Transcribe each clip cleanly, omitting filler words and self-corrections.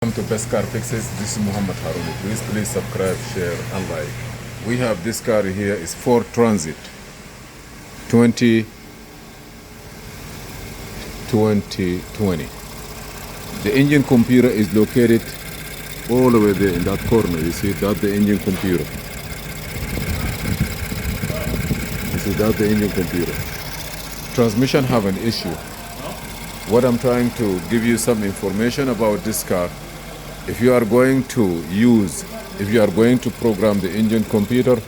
Welcome to Best Car Fixes. This is Muhammad Haruni. Please subscribe, share, and like. We have this car here. It's Ford Transit 2020. The engine computer is located all the way there in that corner. You see that the engine computer. You see that the engine computer. Transmission have an issue. What I'm trying to give you some information about this car. If you are going to program the engine computer,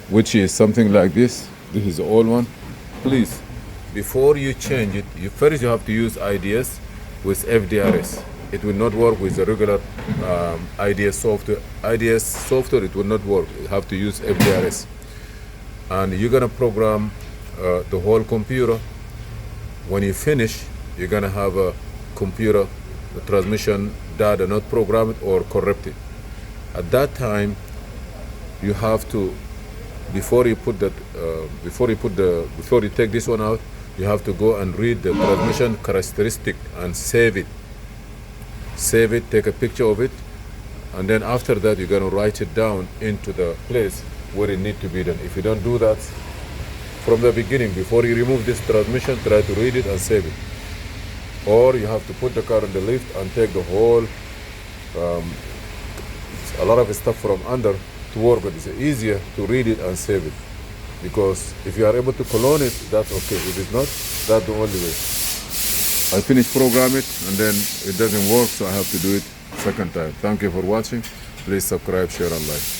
which is something like this is the old one, please, before you change it, you have to use IDS with FDRS. It will not work with the regular IDS software. IDS software, it will not work. You have to use FDRS. And you're gonna program the whole computer. When you finish, you're gonna have a computer, the transmission data not programmed or corrupted. At that time, you have to, before you take this one out, you have to go and read the transmission characteristic and save it. Save it, take a picture of it, and then after that, you're gonna write it down into the place where it needs to be done. If you don't do that from the beginning, before you remove this transmission, try to read it and save it. Or you have to put the car in the lift and take the whole, a lot of stuff from under to work with. It's easier to read it and save it. Because if you are able to clone it, that's okay. If it's not, that's the only way. I finish program it and then it doesn't work, so I have to do it second time. Thank you for watching. Please subscribe, share, and like.